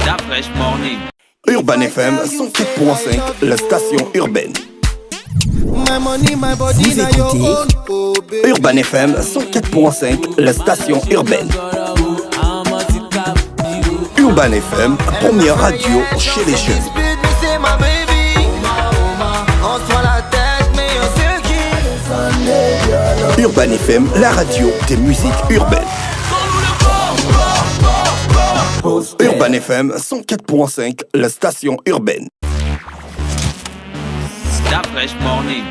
La Fresh Morning. Urban FM 104.5, la station urbaine. Vous écoutez Urban FM 104.5, la station urbaine. Urban FM, première radio chez les jeunes. Urban FM, la radio des musiques urbaines. Urban FM 104.5, la station urbaine. La Fresh Morning.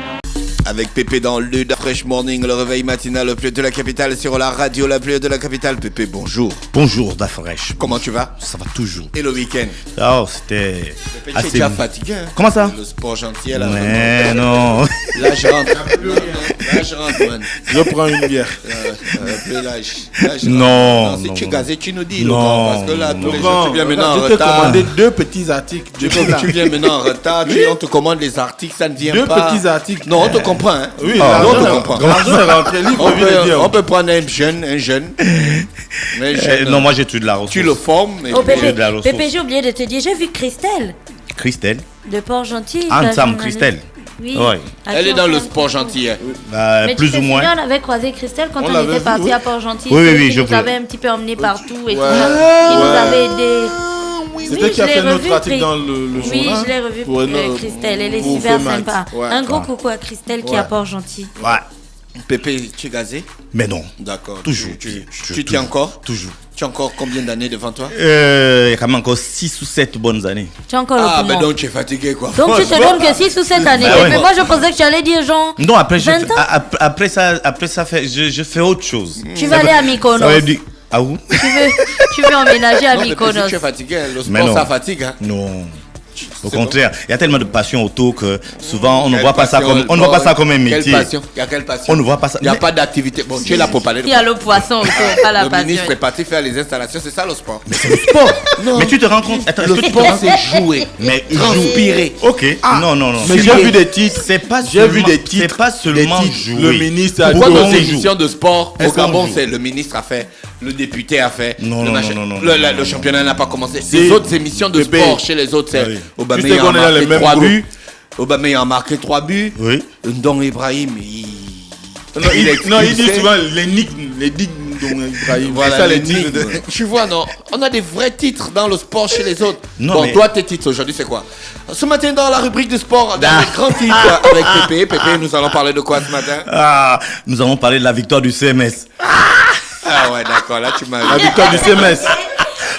Avec Pépé dans le The Fresh Morning, le réveil matinal le plus de la capitale sur la radio la plus de la capitale. Pépé, bonjour. Bonjour Dafresh. Comment tu vas? Ça va toujours. Et le week-end? Oh, c'était Pépé, tu es assez... déjà fatigué, hein? Comment ça? Le sport gentil, là. Mais non. Là, je rentre. Là, je rentre, man. Je prends une bière. Là, je Non, rentre. Si non, tu es non. gazé, tu nous dis, Non, Laurent, parce que là, tous les jours, tu viens maintenant en Je t'ai retard. commandé 2 petits articles. Tu viens maintenant en retard, on te commande les articles, ça ne vient 2 pas. petits articles. Non, on te comprend, hein? Oui, non, on te l'argent comprend. l'argent est rentré libre, On peut prendre un jeune. Mais jeune, Non, moi j'ai tué de la ressource. tu le formes. Et Oh puis- Pépé, de la ressource. Pépé, j'ai oublié de te dire, j'ai vu Christelle Christelle. de Port-Gentil. Ensemble, Christelle. Oui. Ouais. À Elle qui est on dans fait le un sport truc. gentil. Hein. Mais Plus tu ou te moins. souviens, on avait croisé Christelle quand On on l'avait était vu, parti oui. à Port-Gentil. Oui, C'est oui, elle je qui nous peux. avait un petit peu emmenés partout et tout. Ouais. Qui nous Ouais. avait aidés. C'était Oui, qui a je l'ai fait notre revu, article dans le Oui, journal. je l'ai revu, Pour Christelle. Elle est pour super Femat. sympa. Ouais. Un gros coucou à Christelle qui est à Port-Gentil. Ouais. Pépé, tu es gazé? Mais non. D'accord. Toujours. Tu tiens encore? Toujours. Tu as encore combien d'années devant toi? Il y a quand même encore 6 ou 7 bonnes années. Tu as encore Ah, le mais poumon. donc tu es fatigué, quoi. Donc tu te donnes que 6 ou 7 années. Bah ouais. Mais moi je pensais que tu allais dire genre. Non, après, 20 ans? après ça je fais autre chose. Tu vas aller à Mykonos. Ça veut dire... Ah où? Tu veux emménager à Non, mais Pépé, si Mykonos. tu es fatigué, le Mais sport, non. ça fatigue. Hein. Non. Au C'est contraire, il y a tellement de passion autour que souvent on ne Quelle voit pas ça passion, comme on ne voit pas ça comme un Quelle métier. passion? Il y a quelle passion? On ne voit pas ça. Il n'y a Mais- pas d'activité. Bon, tu es là pour parler de Il y a le poisson autour, pas la Le passion. ministre est parti faire les installations, c'est ça le sport. Sport. Mais tu te rends compte. Attends, est-ce Le que tu sport, te rends- c'est jouer. Mais Transpirer. Ok. Non. Mais C'est j'ai pas- vu des titres. C'est pas J'ai vu seulement- des titres. C'est pas seulement des titres. jouer. Le ministre a Pourquoi dit dans on ces joue. émissions de sport au Est-ce qu'on Gabon, joue? c'est le ministre a fait, le député a fait, Non, le non, machin- non, non, le- non, le non, championnat n'a pas commencé. C'est- Les autres émissions de Pépé. sport chez les autres, c'est Ah oui. Aubameyang Tu sais qu'on est a dans les marqué mêmes 3 groupes. buts. Aubameyang a marqué 3 buts. Oui. Ndong Ibrahim, il... Non, il dit expulsé. souvent l'énigme dont Ibrahim. Voilà, C'est ça les l'énigme. titres. Tu vois, non, on a des vrais titres dans le sport chez les autres. Non, Bon, mais- toi, tes titres aujourd'hui, c'est quoi? Ce matin, dans la rubrique du sport, dans les grands titres avec Pépé. Pépé, nous allons parler de quoi ce matin? Ah, nous allons parler de la victoire du CMS Ah ouais, d'accord, là, tu m'as La victoire du CMS.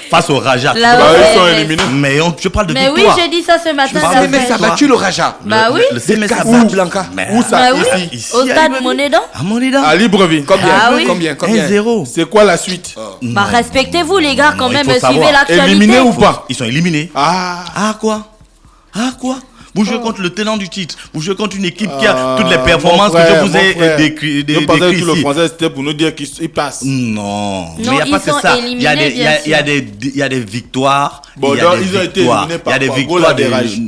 face au Raja. Là, Bah, ouais, ils sont mais- éliminés. Mais je parle de Mais oui, victoire. j'ai dit ça ce matin. Le ça CMS fait- a battu le Raja. Bah oui. Le CMS a Casablanca. Mais Où ça? Bah oui. Ici. ici, Au à stade Libreville. Monédan. À Monédan. À Libreville. Combien? Ah oui. Combien? 1-0. C'est quoi la suite? Bah respectez-vous les gars quand Non, il même, faut suivez savoir. l'actualité. Éliminé ou pas? Ils sont éliminés. Ah. Ah quoi? Vous jouez contre le tenant du titre. Vous jouez contre une équipe qui a toutes les performances que je vous ai décrites Je pensais que tout le ici. français c'était pour nous dire qu'il passe. Non, mais il Non, n'y a ils pas que sont ça. éliminés, Il y a des- il y a- bien il y a sûr. des- il y a des victoires. Bon, il y a donc, des ils ont été victoires. éliminés Il y a des par quoi? victoires Goal average.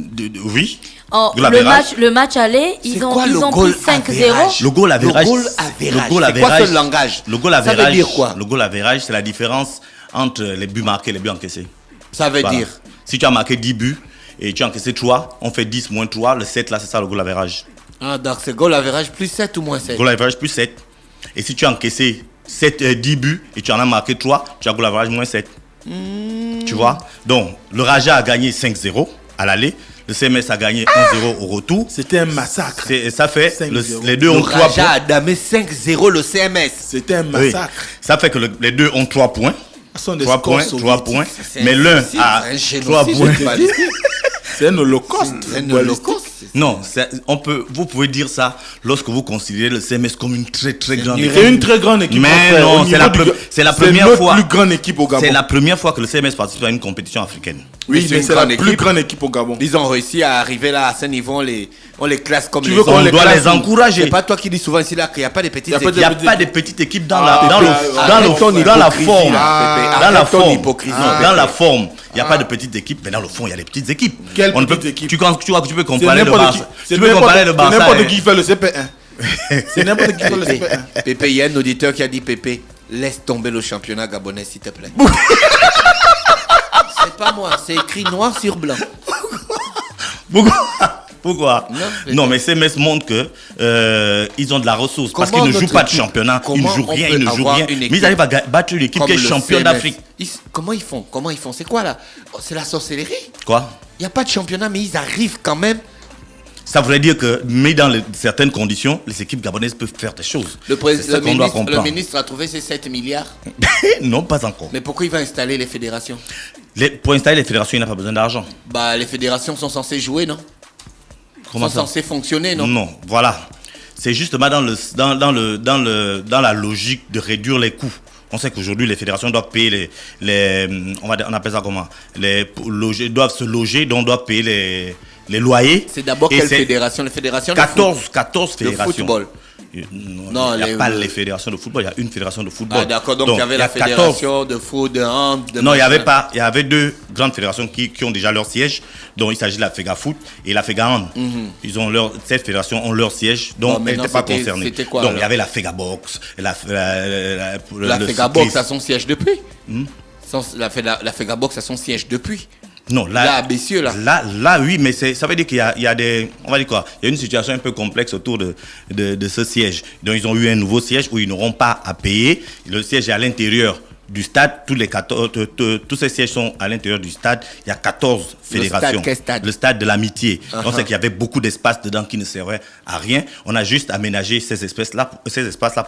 oui. Oh, Goal le average. match aller, ils ont quoi le pris goal 5-0. average? Le goal average. Le goal average. C'est quoi ce langage? Le goal Ça veut average. dire quoi? Le goal average, c'est la différence entre les buts marqués et les buts encaissés. Ça veut Voilà. dire. Si tu as marqué 10 buts et tu as encaissé 3, on fait 10 moins 3. Le 7 là, c'est ça le goal average. Ah, donc c'est goal average plus 7 ou moins 7? Goal average plus 7. Et si tu as encaissé 10 buts et tu en as marqué 3, tu as goal average moins 7. Tu vois? Donc, le Raja a gagné 5-0 à l'aller. Le CMS a gagné 1-0 au retour. C'était un massacre. Ça fait, 5-0. les deux Le ont 3 Raja points. a damé 5-0 le CMS. C'était un Oui. massacre. Ça fait que les deux ont 3 points. Ce sont des 3 scores points, soviétiques. 3 points. C'est Mais un l'un génocide, a c'est un 3 génocide, points. c'est pas- C'est un holocauste. C'est un footballistique. holocauste. Non, vous pouvez dire ça lorsque vous considérez le CMS comme une très très grande équipe. C'est une très grande équipe. Mais mon frère. non, Au niveau c'est la c'est première notre fois. plus grande équipe au Gabon. C'est la première fois que le CMS participe à une compétition africaine. Oui, c'est mais une c'est la grande plus équipe. grande équipe au Gabon. Ils ont réussi à arriver là à ce niveau, on les classe comme Tu les veux qu'on On autres. les doit classe les encourager. C'est pas toi qui dis souvent ici là qu'il n'y a pas de petites Il y a pas Il n'y a équipes. pas de petites équipes dans Ah, la arrête ton hypocrisie, forme. là, Pépé. Dans la Arrête ton forme. hypocrisie, Dans Pépé. la forme. Il n'y a pas de petites équipes, mais dans le fond, il y a des petites équipes. Quelles On ne peut- petites équipes? Tu vois que tu peux C'est comparer le n'importe qui. Barça. C'est Tu peux comparer le n'importe Barça. n'importe et- qui fait le CP1. C'est n'importe qui fait le CP1. Pépé, il y a un auditeur qui a dit Pépé, laisse tomber le championnat gabonais s'il te plaît. C'est pas moi, c'est écrit noir sur blanc. Pourquoi? Non, mais CMS montre que ils ont de la ressource. Parce qu'ils ne jouent pas de championnat, ils ne jouent rien, ils ne jouent rien. Mais ils arrivent à battre une équipe qui est championne d'Afrique. Comment ils font? C'est quoi là? C'est la sorcellerie? Quoi? Il n'y a pas de championnat, mais ils arrivent quand même. Ça voudrait dire que, mais dans certaines conditions, les équipes gabonaises peuvent faire des choses. Le ministre a trouvé ses 7 milliards. Non, pas encore. Mais pourquoi il va installer les fédérations? Pour installer les fédérations, il n'a pas besoin d'argent. Bah, les fédérations sont censées jouer, non? Comment sont ça? censées fonctionner, non? Non, voilà. C'est justement dans la logique de réduire les coûts. On sait qu'aujourd'hui, les fédérations doivent payer on appelle ça comment? Doivent se loger, donc doivent payer les loyers. C'est d'abord quelle fédération? Les fédérations 14 fédérations. De football. Non, il n'y a pas les fédérations de football, il y a une fédération de football. Ah d'accord, donc il y avait la fédération de foot, de hand, de non, il y avait deux grandes fédérations qui ont déjà leur siège, dont il s'agit de la FEGA Foot et la FEGA Hand. Ces fédérations ont leur siège, donc elles n'étaient pas concernées. C'était quoi? Donc il y avait la FEGA Box, la FEGA Box a son siège depuis. La FEGA Box a son siège depuis. Non, là, messieurs, là, oui, mais ça veut dire qu'il y a des, on va dire quoi, il y a une situation un peu complexe autour de ce siège. Donc, ils ont eu un nouveau siège où ils n'auront pas à payer. Le siège est à l'intérieur du stade. Tous ces sièges sont à l'intérieur du stade. Il y a 14 fédérations. Quel stade? Le stade de l'amitié. Donc, c'est qu'il y avait beaucoup d'espace dedans qui ne servaient à rien. On a juste aménagé ces espaces-là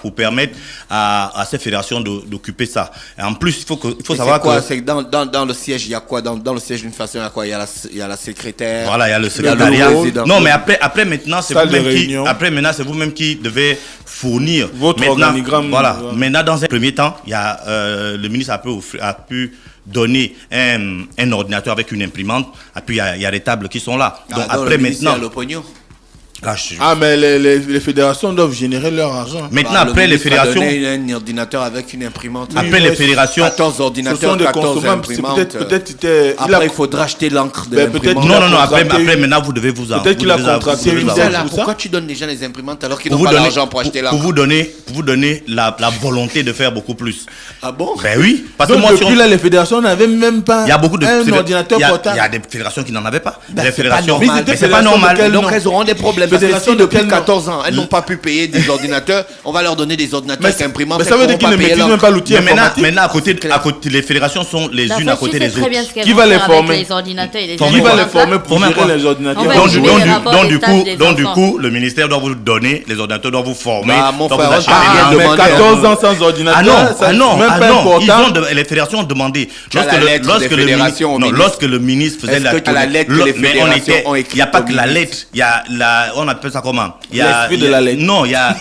pour permettre à ces fédérations d'occuper ça. Et en plus, il faut savoir quoi, c'est dans le siège, il y a quoi? Dans le siège d'une façon, il y a quoi? Il y a la secrétaire. Voilà, il y a le secrétariat. Non, mais après maintenant, c'est vous-même qui devez fournir votre organigramme. Voilà. Maintenant, dans un premier temps, il y a le ministre a pu donner un ordinateur avec une imprimante, et puis il y a des tables qui sont là. Donc après maintenant, mais les fédérations doivent générer leur argent. Maintenant, après les fédérations, un ordinateur avec une imprimante. Après les fédérations, 14 ordinateurs, 14 imprimantes. Après, il faudra acheter l'encre de l'imprimante. Non. Après maintenant, vous devez vous en. Peut-être qu'il a contracté. Pourquoi tu donnes les gens les imprimantes alors qu'ils n'ont pas l'argent pour acheter l'encre? Pour vous donner la volonté de faire beaucoup plus. Ah bon? Ben oui. Parce que moi, depuis là, les fédérations n'avaient même pas un ordinateur portable. Il y a des fédérations qui n'en avaient pas. Les fédérations, c'est pas normal. Donc elles auront des problèmes. Parce que si depuis 14 ans, elles n'ont pas pu payer des ordinateurs, on va leur donner des ordinateurs avec imprimantes. Mais ça veut dire qu'ils ne maîtrisent même pas l'outil informatique. Maintenant, à côté, les fédérations sont les unes à côté des autres. Qui va les former? Les ordinateurs et les Qui va les former pour gérer les ordinateurs? Donc du coup, le ministère doit vous donner, les ordinateurs doivent vous former. Mais 14 ans sans ordinateur, ah non, les fédérations ont demandé. Lorsque le ministre faisait la lettre que les fédérations ont écrite. Il n'y a pas que la lettre, il y a on appelle ça comment? L'esprit de la lettre. Non, il y a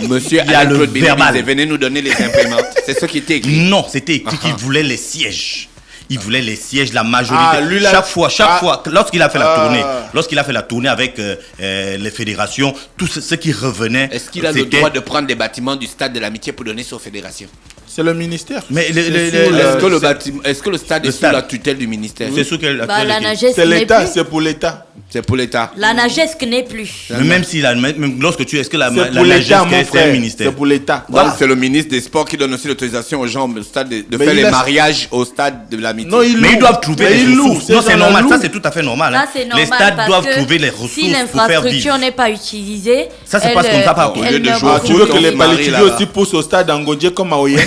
Monsieur le verbal. Venez nous donner les imprimantes. C'est ce qui était écrit. Non, c'était écrit qu'il voulait les sièges. Il voulait les sièges, la majorité. Chaque fois, lorsqu'il a fait la tournée avec les fédérations, tout ce qui revenait. Est-ce qu'il a le droit de prendre des bâtiments du stade de l'amitié pour donner aux fédérations? C'est le ministère. Mais est-ce que le stade est sous la tutelle du ministère? C'est sous quelle c'est l'État, c'est pour l'État. C'est pour l'État. La NAGESC n'est plus. Mais même lorsque est-ce que la NAGESC c'est un ministère? C'est pour l'État. Donc c'est le ministre des Sports qui donne aussi l'autorisation aux gens au stade de faire les mariages au stade de l'amitié. Mais ils doivent trouver les ressources. Non, c'est normal. Ça, c'est tout à fait normal. Ça, c'est normal. Les stades doivent trouver les ressources si pour faire vivre. l'infrastructure n'est pas utilisée, ça se passe comme ça partout. Tu veux que les palétuviers aussi poussent au stade d'Angodje comme à Oyen?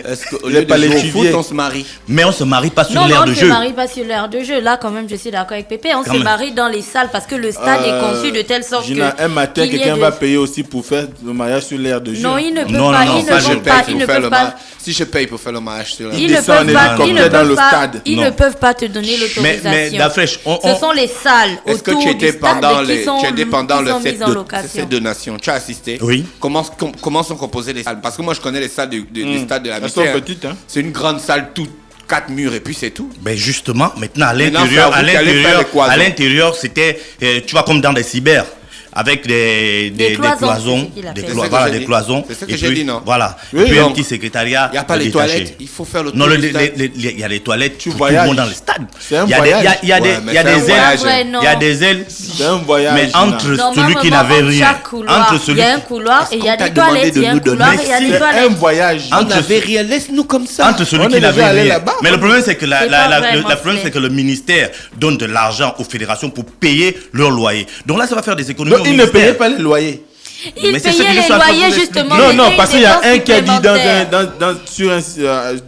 Est-ce qu'au lieu de jouer au foot, on se marie? Mais on se marie pas sur non, l'aire de on jeu. se marie pas sur l'aire de jeu. Là, quand même, je suis d'accord avec Pépé. On se marie dans les salles parce que le stade est conçu de telle sorte que... Un matin, quelqu'un va payer aussi pour faire le mariage sur l'aire de jeu. Non, ils ne peuvent pas. Si je paye pour faire le mariage sur l'aire de jeu, ils ne peuvent pas te donner l'autorisation. Mais Dafresh, ce sont les salles autour du stade qui sont mises en location. Ces deux nations. Tu as assisté? Oui. Comment sont composées les salles? parce que moi, je connais les salles du stade de la Elles sont petites, hein. C'est une grande salle, toute 4 murs et puis c'est tout. Ben justement, maintenant à l'intérieur, c'était, tu vois comme dans des cyber. avec des cloisons, des cloisons. C'est ce que j'ai dit, non? Voilà. Oui, et puis donc, un petit secrétariat. Il n'y a pas les détaché. toilettes, il faut faire le tour. Non, du stade. il y a les toilettes Tu pour tout le voyages. monde dans le stade. C'est un Il y a voyage. il y a des Ouais, mais c'est un voyage. il y a des ailes. C'est un voyage. Mais entre Gina. celui qui n'avait rien, entre Il celui y a un couloir et il y a qu'on t'a des toilettes. demandé Il y a de un nous couloir donner et il y a des C'est un toilettes. voyage. On entre n'avait rien, laisse-nous comme ça. entre celui On qui est n'avait déjà allé rien. là-bas. Mais le problème c'est que C'est pas vraiment le problème fait. c'est que le ministère donne de l'argent aux fédérations pour payer leur loyer. Donc là ça va faire des économies. Donc, au ils ne ministère. payaient pas les loyers. Il Mais c'est ce que payait je les suis en train de loyers vous justement. expliquer. Non, mais parce qu'il y a une un qui a dit supplémentaire.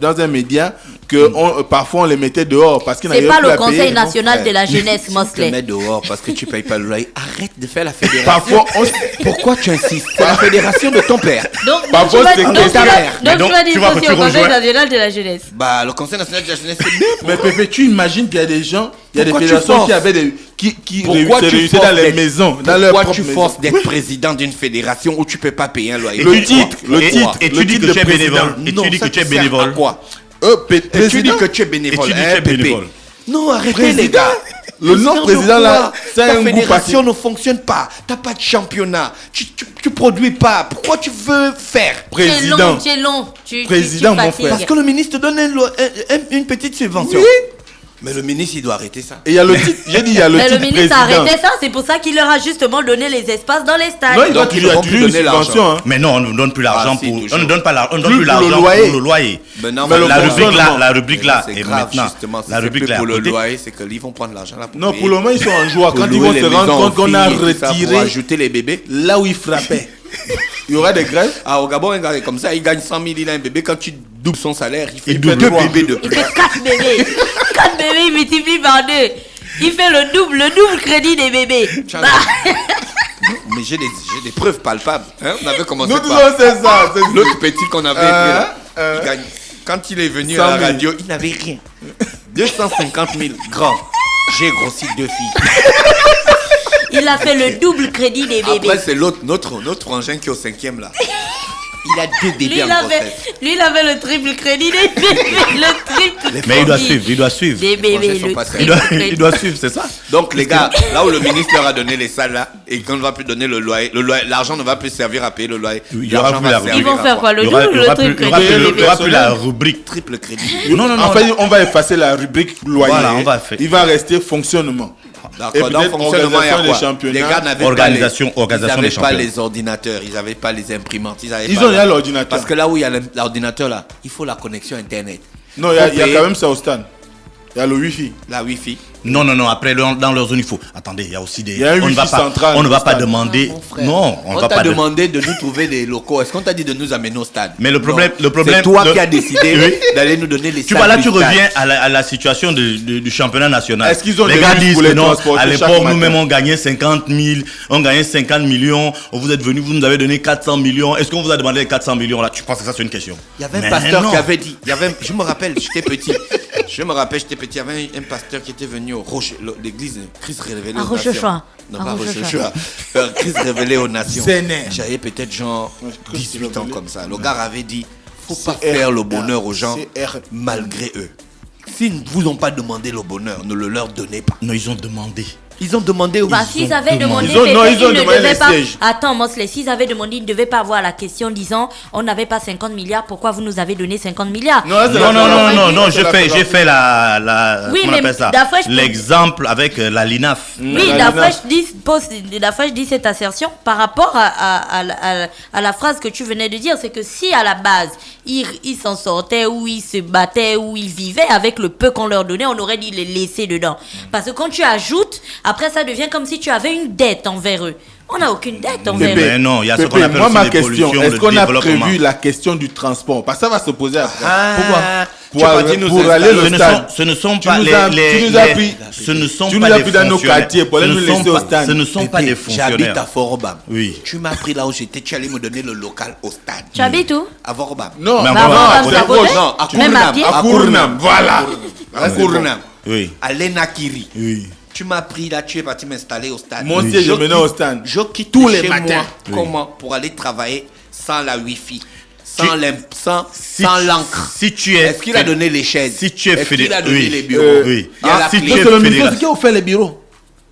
dans un média que parfois on les mettait dehors parce qu'ils C'est n'avaient pas plus le à payer. Conseil national de la jeunesse, Tu te Mosley. mets dehors parce que tu payes pas le loyer. Arrête de faire la fédération. Parfois, Pourquoi tu insistes? C'est la fédération de ton père. Donc, Parfois, tu vas- c'est donc, que tu ta vas- mère. Mais donc, donc, tu vas tu vois que dire tu au Conseil rejoins. national de la jeunesse. Bah, le Conseil national de la jeunesse, c'est bien. Mais Pépé, tu imagines qu'il y a des gens, il y a des Pourquoi tu fédérations forces? qui avaient des qui Pourquoi se tu réunissaient forces dans les d'être- maisons, dans leur Pourquoi propre tu maison. forces d'être président d'une fédération où tu peux pas payer un loyer? Le titre, Et tu dis que tu es bénévole. Et tu dis que tu es bénévole. Quoi? Eux, Et tu dis président, que tu es bénévole. Et tu dis que hein, tu es Pépé? bénévole. Non, arrêtez Président. les gars. Le nom président, là, c'est Ta un goût fédération parti- ne fonctionne pas. T'as pas de championnat. Tu produis pas. Pourquoi tu veux faire? président. Tu es long. Tu Président, mon fatigues. frère. Parce que le ministre te donne une petite subvention. Oui. Mais le ministre, il doit arrêter ça. Et il y a le titre, j'ai dit, il y a le Mais titre le ministre a président. arrêté ça, c'est pour ça qu'il leur a justement donné les espaces dans les stades. Non, il Donc, doit ils ne vont toujours plus une donner l'argent. subvention. Hein. Mais non, on ne donne plus l'argent si, pour. toujours. On ne donne pas Plus l'argent pour pour le loyer. le loyer. Maintenant, Mais le La rubrique là, fonctionnement. la rubrique là, c'est et grave, maintenant, justement. Si la c'est rubrique plus là, pour à le côté. loyer, c'est qu'ils vont prendre l'argent là pour Non, payer. pour le moment, ils sont en joie. Pour Quand ils louer vont les se rendre maisons compte qu'on a aux filles, tout ça, pour retiré ajouter les bébés. là où ils frappaient, il y aura des grèves. Ah, au Gabon, un gars est comme ça, il gagne 100 000, il a un bébé. Quand tu doubles son salaire, il fait Il deux double trois. bébés de Il plus. fait 4 bébés. 4 bébés, il multiplie par 2. Il fait le double crédit des bébés. Tiens, Bah, Mais j'ai des preuves palpables. Hein? On avait commencé Nous par disons c'est ça. c'est- l'autre petit qu'on avait pris là. Il gagne. Quand il est venu 100 à 000. la radio, il n'avait rien. 250 000 grand. J'ai grossi 2 filles. il a fait le double crédit des bébés. Après, c'est notre frangin qui est au 5e là. Il a 2 Lui, bébés en grossesse. il avait le triple crédit des bébés. Le triple Mais il doit crédit suivre, il doit suivre. des bébés. Franchement, ils sont Le pas triple Il doit, crédit. il doit suivre, c'est ça. Donc les gars, là où le ministre leur a donné les salles là, et qu'on ne va plus donner le loyer, l'argent ne va plus servir à payer le loyer. Il y aura L'argent plus va la- servir Ils vont à faire quoi? Il Le y aura, double il ou y le aura plus, triple il y aura crédit plus- des il y bébés? aura plus la rubrique. Triple crédit. Non, non, non. En fait, on va effacer la rubrique loyer. Voilà, on va faire. Il va rester fonctionnement. Et D'accord, dans le peut-être fonctionnement, il y a organisation des quoi? championnats. Les gars n'avaient Organisation pas des les, ils n'avaient pas championnats. les ordinateurs, ils n'avaient pas les imprimantes. Ils Ils ont déjà l'ordinateur. Parce que là où il y a l'ordinateur là, il faut la connexion internet. Non, il y a quand même ça au stade. Il y a le Wi-Fi. La Wi-Fi. Non, non, non. Après, dans leur zone, il faut. Attendez, il y a aussi des. Il y a un on ne va wifi pas, central on ne au va pas stade. demander. Mon frère, Non, on ne va t'a pas. demandé de nous trouver des locaux. Est-ce qu'on t'a dit de nous amener au stade? Mais le problème- Non. le problème- C'est toi le- qui as décidé Oui. d'aller nous donner les Tu salles vois, là, du tu stade. reviens à la situation du championnat national. Est-ce qu'ils ont les des gars bus disent pour que les non, transporter à chaque l'époque, matin? nous-mêmes, on gagnait 50 000, on gagnait 50 millions, vous êtes venus, vous nous avez donné 400 millions. Est-ce qu'on vous a demandé les 400 millions là? Tu penses que ça, c'est une question? Il y avait un Mais pasteur non. qui avait dit, je me rappelle, j'étais petit. Il y avait un pasteur qui était venu au Rocher, l'église Christ révélé À aux nations. Rochechouart. Non, À pas Rochechouart. Rochechouart. Christ révélé aux nations. Sénère. J'avais peut-être genre 18 ans comme ça. Le gars avait dit, faut pas C'est faire R. le bonheur aux gens C'est R. malgré eux. S'ils ne vous ont pas demandé le bonheur, ne le leur donnez pas. Non, ils ont demandé. Ils ont demandé aux Bah, s'ils avaient demandé, Ils ont- non, Pépé, ils ont ne demandé devaient les pas. sièges. Attends, Mosley, s'ils avaient demandé, ils ne devaient pas avoir la question disant on n'avait pas 50 milliards, pourquoi vous nous avez donné 50 milliards? Non, là, c'est Non, la non, non, Fédération. non, non, C'est la j'ai Fédération. fait la Oui, comment on mais appelle ça? d'après, je peux- L'exemple avec la LINAF. Oui, La Dafresh dit cette assertion par rapport à la phrase que tu venais de dire, c'est que si à la base, ils s'en sortaient ou ils se battaient ou ils vivaient avec le peu qu'on leur donnait, on aurait dû les laisser dedans. Parce que quand tu ajoutes, après ça devient comme si tu avais une dette envers eux. On n'a aucune dette envers Pépé, eux. non, il y a ce Pépé, qu'on appelle moi, aussi ma des question, pollutions, est-ce le qu'on a développement. prévu la question du transport? Parce que ça va se poser après. Pourquoi? Pour aller Ce au ne stade. sont- ce ne sont Tu pas nous les, as- les- tu nous as les- pris- ce ne sont tu pas nous as des pris dans nos fonctionnaires. quartiers pour aller Ce nous ne sont laisser au pas- stade. Ce ne sont pas des J'habite fonctionnaires. à Fort-Robam. Oui. Tu m'as pris là où j'étais, tu allais me donner le local au stade. Tu habites où? À Fort-Robam. Non, Mais non, avant, non, à à côté. Côte-Roche. Non, à Même à Kournam. pied? À Kournam, voilà. À Kournam. Oui. À Lenakiri. Oui. Tu m'as pris là, tu es parti m'installer au stade. Mon siège est maintenant au stade. Je quitte Tous les chez matins. moi. Oui. Comment? Pour aller travailler sans la Wi-Fi, sans Tu- sans l'encre. Si tu es. Est-ce qu'il a donné les chaises? Si tu es Est-ce qu'il a donné oui. les bureaux? Oui. Il y a la Si clé. tu es C'est le fédéral- ministre qui a offert les bureaux.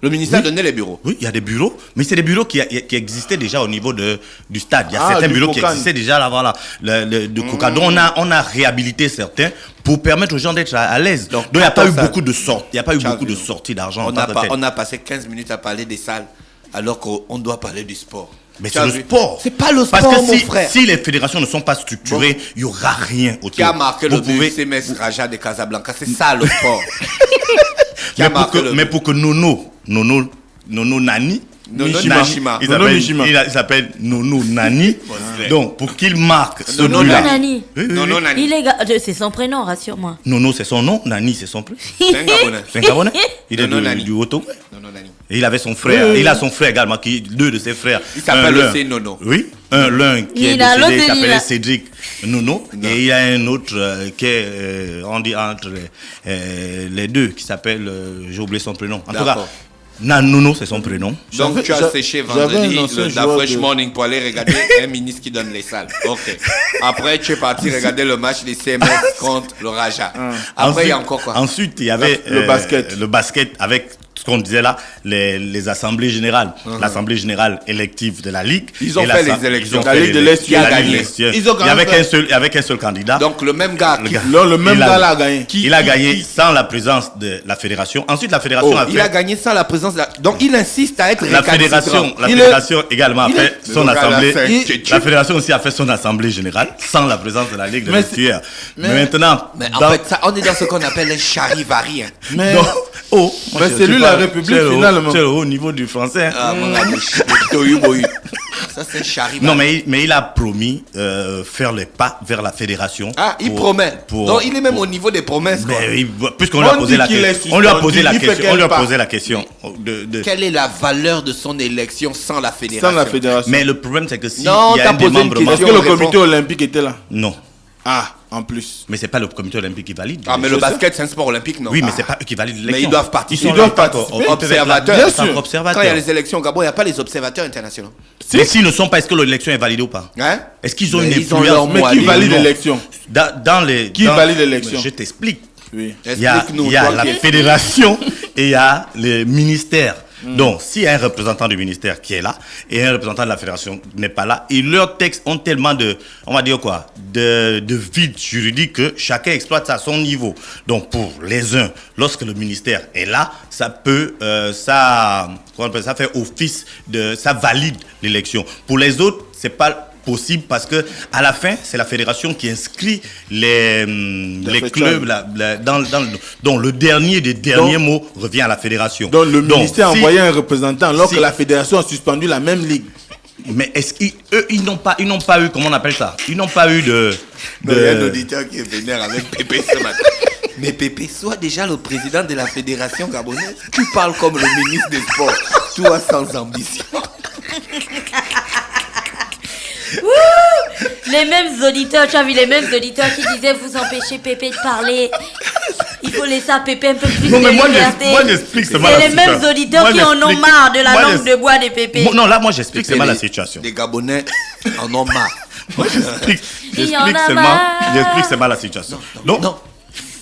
Le ministère donnait les bureaux. Oui, il y a des bureaux, mais c'est des bureaux qui existaient déjà au niveau du stade. Il y a certains du bureaux Kokan. qui existaient déjà là, voilà, de Kokan. Donc on a réhabilité certains pour permettre aux gens d'être à l'aise. Donc il n'y a pas eu beaucoup de sorties. Il n'y a pas eu beaucoup de sorties d'argent. On a passé 15 minutes à parler des salles, alors qu'on doit parler du sport. Mais c'est le sport. C'est pas le sport, Parce que mon frère. si les fédérations ne sont pas structurées, il n'y aura rien autour. Qui a marqué le but CMS Raja de Casablanca? C'est ça le sport. Mais pour que Nono Nani, Nishima. il s'appelle Nono Nani. Donc, pour qu'il marque ce Nono but-là. Nani. Nono Nani. C'est son prénom, rassure-moi. Nono, c'est son nom. Nani, c'est son prénom. C'est un Gabonais. C'est un Gabonais. Il est Nono Nani. du Haut-Togo. Nono Nani. Et il avait son frère. Il a son frère également, deux de ses frères. Il s'appelle aussi Nono. Oui. L'un qui est décédé, il s'appelait Cédric Nono. Et il y a un autre qui est, on dit, entre les deux, qui s'appelle, j'ai oublié son prénom. En tout cas, Nono, c'est son prénom. Donc tu as séché vendredi la Fresh Morning pour aller regarder un ministre qui donne les salles. Ok. Après, tu es parti regarder le match des CMS contre le Raja. Après, il y a encore quoi? Ensuite, il y avait le basket. Le basket avec ce qu'on disait là, les assemblées générales. L'assemblée générale élective de la Ligue. Ils ont fait les élections. La Ligue de l'Est qui a gagné. Il y avait qu'un seul candidat. Donc le même gars. Le même gars là a gagné. Il a gagné sans la présence de la fédération. Ensuite, la fédération a fait... Il a gagné sans la présence de la... Donc il insiste à être La fédération également a fait son assemblée. La fédération aussi a fait son assemblée générale sans la présence de la Ligue de l'Est. Mais maintenant... Mais en fait, ça, on est dans ce qu'on appelle un charivari. Mais c'est lui la République finalement. C'est au niveau du français. Ça c'est charivari. Non, mais il a promis faire les pas vers la fédération. Ah, il promet. Donc il est même au niveau des promesses. Mais puisqu'on lui a posé la question, on lui a posé la question de quelle est la valeur de son élection sans la fédération? Sans la fédération. Mais le problème c'est que si Non, il y a t'as un posé une démembrement, Est-ce que le comité olympique était là? non. Ah, en plus. Mais c'est pas le comité olympique qui valide. Ah, mais le basket c'est un sport olympique, non? Oui, mais c'est pas eux qui valident l'élection. Mais ils doivent participer. Ils doivent participer. Observateurs. Bien En tant sûr. qu'observateurs. Quand il y a les élections au Gabon, il n'y a pas les observateurs internationaux. Mais s'ils ne sont pas, est-ce que l'élection est validée ou pas? Hein? Est-ce qu'ils ont Mais une ils ont influence? leur Mais qui valide l'élection? Qui valide l'élection? Je t'explique. Oui. Il y a Explique-nous, la toi qui- fédération et il y a les ministères. Donc, s'il y a un représentant du ministère qui est là et un représentant de la fédération n'est pas là, et leurs textes ont tellement de, on va dire quoi, de vide juridique que chacun exploite ça à son niveau. Donc, pour les uns, lorsque le ministère est là, ça peut, ça fait office de, ça valide l'élection. Pour les autres, c'est pas possible parce que à la fin c'est la fédération qui inscrit les clubs dont le dernier des derniers mots revient à la fédération. Donc le ministère a envoyé un représentant alors que la fédération a suspendu la même ligue. Mais est-ce qu'ils n'ont pas eu, comment on appelle ça, ils n'ont pas eu de Il y a un auditeur qui est vénère avec Pépé ce matin. Mais Pépé, sois déjà le président de la fédération gabonaise. Tu parles comme le ministre des Sports. Toi sans ambition. Les mêmes auditeurs, tu as vu les mêmes auditeurs qui disaient vous empêchez Pépé de parler. Il faut laisser à Pépé un peu plus Non, de mais moi, liberté. j'explique seulement la C'est les mêmes situation. auditeurs Moi, qui en ont j'explique. marre de la Moi, langue de bois de Pépé. Non, là, moi, j'explique seulement la situation. Les Gabonais en ont marre. Moi, j'explique Il y en a seulement, marre. la situation. Non.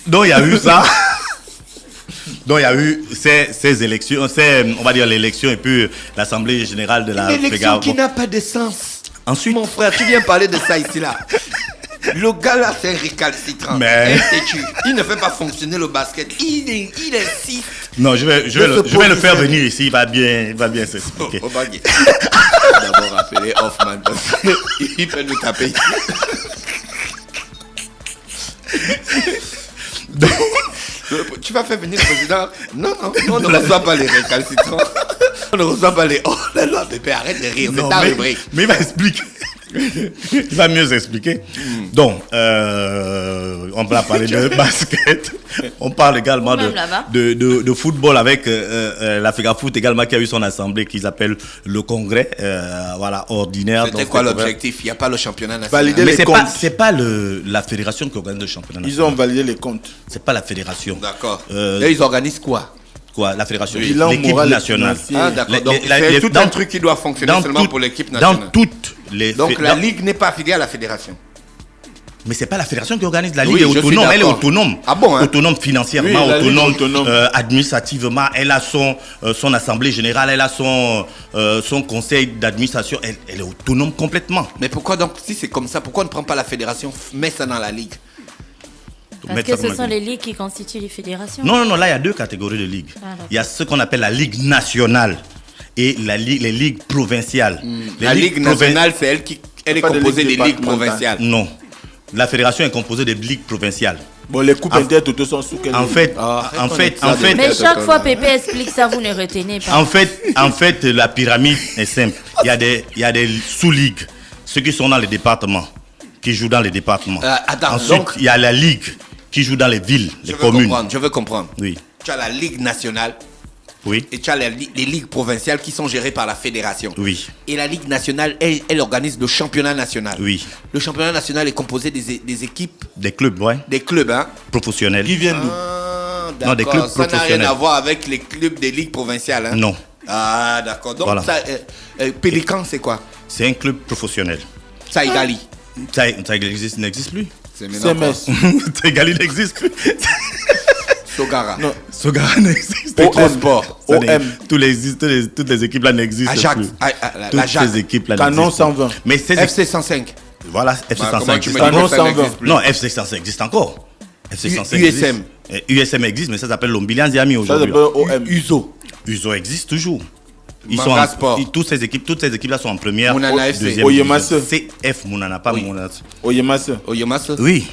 Donc, il y a eu ça. Donc, il y a eu ces élections, on va dire l'élection et puis l'Assemblée générale de la Une élection FEGA. qui n'a pas de sens. Ensuite, Mon frère, tu viens parler de ça ici là. Le gars là, c'est un récalcitrant. Mais- Il ne fait pas fonctionner le basket. Il insiste. non, je vais le faire venir ici, il va bien s'expliquer. Au baguette. D'abord appeler Hoffman parce qu'il peut nous taper ici. Tu vas faire venir le président? Non, on ne reçoit pas les récalcitrants. On ne reçoit pas les... Oh là là, bébé, arrête de rire, c'est Non, ta mais- rubrique. Mais il va expliquer. Il va mieux expliquer. Donc, on va parler de basket. On parle également Même là-bas. de football avec l'Africa Foot également qui a eu son assemblée qu'ils appellent le congrès, voilà, ordinaire. C'était Donc, quoi le congrès. l'objectif? Il n'y a pas le championnat national. Valider Mais les c'est comptes. pas la fédération qui organise le championnat Ils national. ont validé les comptes. C'est pas la fédération. D'accord. Euh, Et ils organisent quoi? Quoi, la fédération, Bilan l'équipe moral et nationale. financier. Ah d'accord, donc Les- c'est tout un dans- truc qui doit fonctionner seulement pour l'équipe nationale. Dans toutes les Donc la dans- Ligue n'est pas affiliée à la fédération. Mais c'est pas la fédération qui organise la ligue. Oui, Elle est je suis autonome. Elle est d'accord. autonome. Ah bon, hein? Autonome financièrement, Oui, la ligue autonome, autonome. administrativement. Elle a son assemblée générale. Elle a son conseil d'administration. Elle est autonome complètement. Mais pourquoi donc, si c'est comme ça, pourquoi on ne prend pas la fédération, met ça dans la ligue? Parce Mettre que ça ce comme sont un- les ligues qui constituent les fédérations. Non, là, il y a deux catégories de ligues. Ah, d'accord. Il y a ce qu'on appelle la ligue nationale et les ligues provinciales. Les La ligues ligue nationale, c'est elle est Pas de composée ligue des ligues départementale. provinciales. Non. La fédération est composée des ligues provinciales. Bon, les coupes intertotaux sont sous quelle En ligue? fait, Mais chaque fois Pépé explique ça, vous ne retenez pas. en fait, la pyramide est simple. Il y a des sous-ligues, ceux qui sont dans les départements, qui jouent dans les départements. Attends, Ensuite, donc- il y a la ligue qui joue dans les villes, les communes. Je veux comprendre. Oui, Tu as la ligue nationale oui, et tu as les ligues provinciales qui sont gérées par la fédération. oui, Et la ligue nationale, elle organise le championnat national. oui. Le championnat national est composé des équipes, Des clubs, ouais, des clubs, hein. professionnels. Qui viennent d'où? Ah, Non, des d'accord. clubs Ça n'a rien professionnels. à voir avec les clubs des ligues provinciales, hein. Non, Ah, d'accord. Donc, Voilà. ça, Pélican, c'est quoi? c'est un club professionnel. Ça égalie. Ça n'existe plus. C'est maintenant CMS. Taïgali n'existe plus. Sogara. Non. Sogara n'existe OM. plus. Sport. Ça OM. n'existe- toutes les équipes là n'existent Ajax. plus. La Toutes Ajax. ces équipes là Canon n'existent 120. plus. Mais ces FC 105. voilà, FC Bah, 105 comment tu me existe dis Canon que ça 120. n'existe plus? Non, FC 105 existe encore. FC 105 USM. existe. USM existe, mais ça s'appelle l'Ombilian Diami Ça aujourd'hui. s'appelle OM. Uso. USO existe toujours. Manga Sport. Toutes ces équipes là sont en première. Mounana FC. deuxième Oyemase. division. CF Mounana, pas Oui. Mounana. Oyemase. Oyemase. Oui,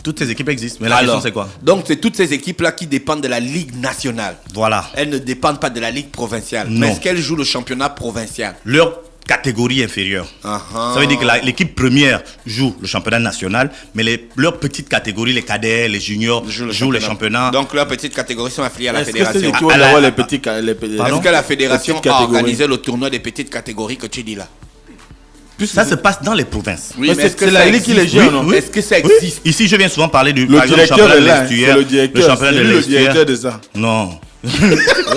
toutes ces équipes existent. Mais la question c'est quoi? Donc, c'est toutes ces équipes-là qui dépendent de la Ligue nationale. Voilà. Elles ne dépendent pas de la Ligue provinciale. Non. Mais est-ce qu'elles jouent le championnat provincial? Leur catégorie inférieure. Ah. Ça veut dire que l'équipe première joue le championnat national, mais leurs petites catégories, les cadets, les juniors, jouent les championnats. Donc, leurs petites catégories sont affiliées à la Est-ce que c'est fédération. l'équivalent À la- d'avoir les petits... les petits- Pardon? Est-ce que la fédération Les petites a catégories. organisé le tournoi des petites catégories que tu dis là? Ça se passe dans les provinces. Oui, Mais est-ce que c'est ça la Ligue qui les existe? gère, non? Est-ce que ça Oui. existe? Ici, je viens souvent parler du Le par exemple, directeur championnat est de là. l'Estuaire, C'est le directeur. championnat C'est de lui le l'Estuaire. directeur de ça. Non.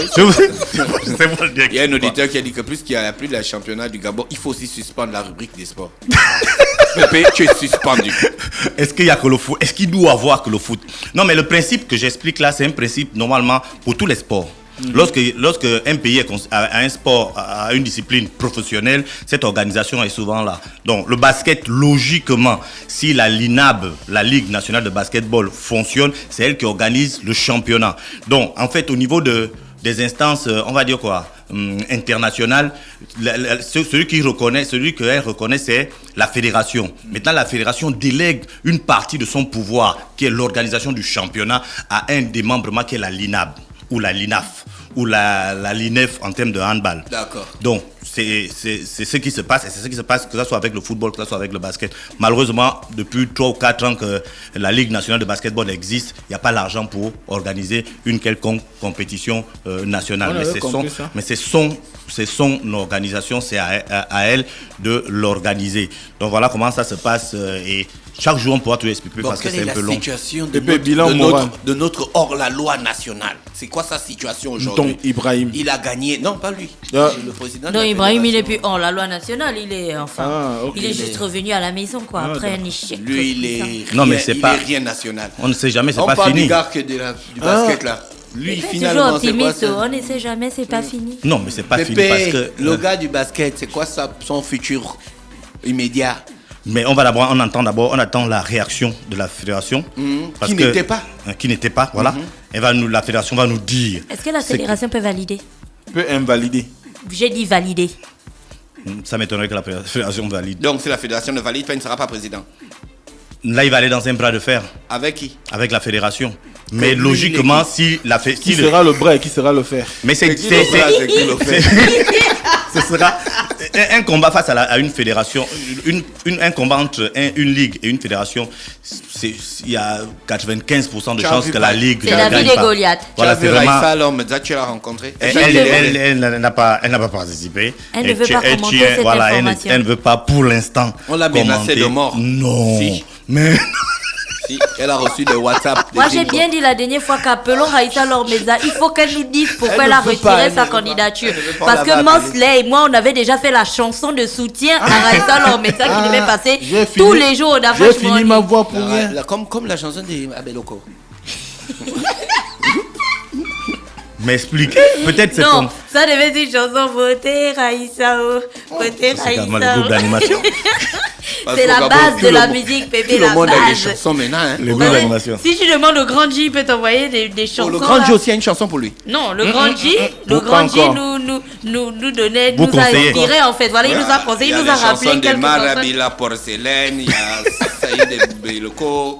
C'est moi le directeur. Il y a un auditeur qui a dit que plus qu'il n'y a plus de championnat du Gabon, il faut aussi suspendre la rubrique des sports. Pépé, tu es suspendu. Est-ce qu'il y a que le foot? Est-ce qu'il doit avoir que le foot? Non, mais le principe que j'explique là, c'est un principe normalement pour tous les sports. Lorsque un pays a un sport, a une discipline professionnelle, cette organisation est souvent là. Donc le basket, logiquement, si la LINAB, la Ligue nationale de basketball, fonctionne, c'est elle qui organise le championnat. Donc en fait, au niveau des instances, on va dire quoi, internationales, celui qu'elle reconnaît, c'est la fédération. Maintenant, la fédération délègue une partie de son pouvoir, qui est l'organisation du championnat, à un des membres qui est la LINAB ou la LINAF ou la LINEF en termes de handball. D'accord. Donc, c'est ce qui se passe, et c'est ce qui se passe, que ce soit avec le football, que ce soit avec le basket. Malheureusement, depuis 3 ou 4 ans que la Ligue nationale de basketball existe, il n'y a pas l'argent pour organiser une quelconque compétition nationale. On avait compris ça. Mais c'est son organisation, c'est à elle de l'organiser. Donc voilà comment ça se passe, et chaque jour on pourra tout expliquer Donc, parce que quelle est c'est un la peu long. situation de Pépé, bilan moral. notre hors-la-loi nationale? C'est quoi sa situation aujourd'hui? Tonton Ibrahim. Il a gagné. Non, pas lui. Ah. Le président. de Non, la Ibrahim, il est fédération. plus hors la loi nationale. Il est ok. il est juste revenu à la maison, quoi, après un échec. Lui, il est Non, mais rien- c'est il pas- est rien national. On ne sait jamais, c'est On pas parle fini. du gars que du basket là. Lui, Pépé est finalement, toujours c'est quoi optimiste, ça? on ne sait jamais, c'est pas fini. Non, mais c'est pas fini parce Pépé, que le gars du basket, c'est quoi son futur immédiat? mais on attend la réaction de la fédération. Parce Qui que- n'était pas. Qui n'était pas, voilà. La fédération va nous dire. Est-ce que la fédération peut valider? Peut invalider. J'ai dit valider. Ça m'étonnerait que la fédération valide. Donc, si la fédération ne valide pas, il ne sera pas président. Là, il va aller dans un bras de fer Avec qui? avec la fédération. Mais lui, logiquement, Qui sera le bras et qui sera le fer? Mais c'est Qui le fera, c'est qui le fait? ce sera un combat face à une fédération, un combat entre une ligue et une fédération. Il y a 95% de Tu as chances vu que la pas- ligue C'est ne la vie gagne des pas. Goliaths. Voilà, Tu c'est as vu vraiment. Raissa l'homme, tu l'as rencontré? Elle n'a pas participé. Elle ne veut pas commenter cette voilà, information. elle ne veut pas pour l'instant. On l'a menacée commenter. de mort. Non. Si. Mais Si, elle a reçu des WhatsApp. Moi, j'ai bien dit la dernière fois qu'appelons Raïssa Lormeza, il faut qu'elle nous dise pourquoi elle a retiré sa candidature. Parce que Mansley et moi, on avait déjà fait la chanson de soutien à Raïssa Lormeza qui devait passer tous les jours au Dafresh J'ai fini ma voix pour rien. Comme la chanson d'Abeloko. Mais expliquez, peut-être c'est Non, comme... ça devait être une chanson votée Raïssa. Votée C'est carrément le Raïssa. groupe d'animation. C'est la base de la musique, Pépé, Tout le la monde a des base. chansons maintenant. Hein. Le groupe d'animation. Si tu demandes au Grand J, il peut t'envoyer des chansons. Le Grand là. J aussi a une chanson pour lui. Non, le Grand J, le Pas Grand J encore. nous donnait, Vous nous a conseillez. inspiré en fait. Voilà, il nous a conseillé, il nous a rappelé de quelques chansons. Marabila Porcelaine, il y a Saïd Abeloko.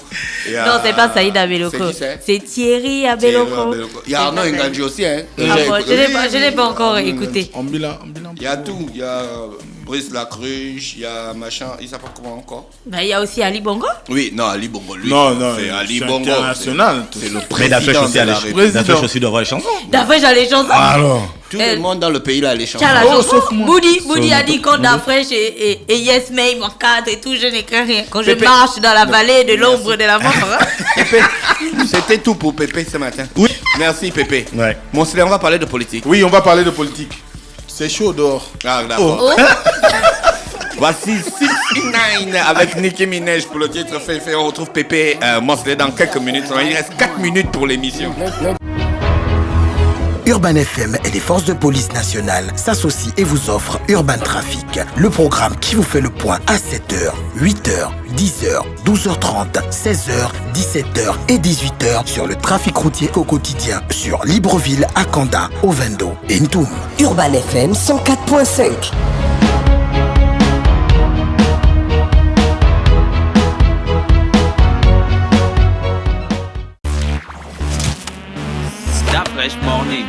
Non, c'est pas Saïd Abeloko. C'est qui c'est? C'est Thierry Abeloko. Il y a Arnaud Nganji aussi. Hein. Ah bon, je n'ai pas encore écouté. Il y a tout. Il y a Brice Lacruche, il y a machin. Il s'appelle comment encore? Bah, il y a aussi Ali Bongo. Oui, non, Ali Bongo. Lui, Non, c'est Ali c'est Bongo. international. C'est le Mais Dafresh président aussi, de a la les- République. Dafresh aussi doit avoir les chansons. Dafresh a les chansons. Alors, Tout le monde dans le pays là, les chansons. Tiens, la Oh, chanson. sauf moi. Moody a dit quand Dafresh et Yes May m'encadrent et tout, je n'écris rien. Quand je Pépé. marche dans la vallée de l'ombre de la mort. Pépé, c'était tout pour Pépé ce matin. Oui. Merci Pépé. Ouais. Mon Slay, on va parler de politique. Oui, on va parler de politique. C'est chaud dehors. Ah, d'accord. Oh. Voici 69 avec Nicki Minaj pour le titre fait. On retrouve Pépé Mosley dans quelques minutes. Il reste 4 minutes pour l'émission. Urban FM et les forces de police nationales s'associent et vous offrent Urban Trafic, le programme qui vous fait le point à 7h, 8h, 10h, 12h30, 16h, 17h et 18h sur le trafic routier au quotidien sur Libreville, Akanda, Ovendo et Ntoum. Urban FM 104.5. Dafresh Morning.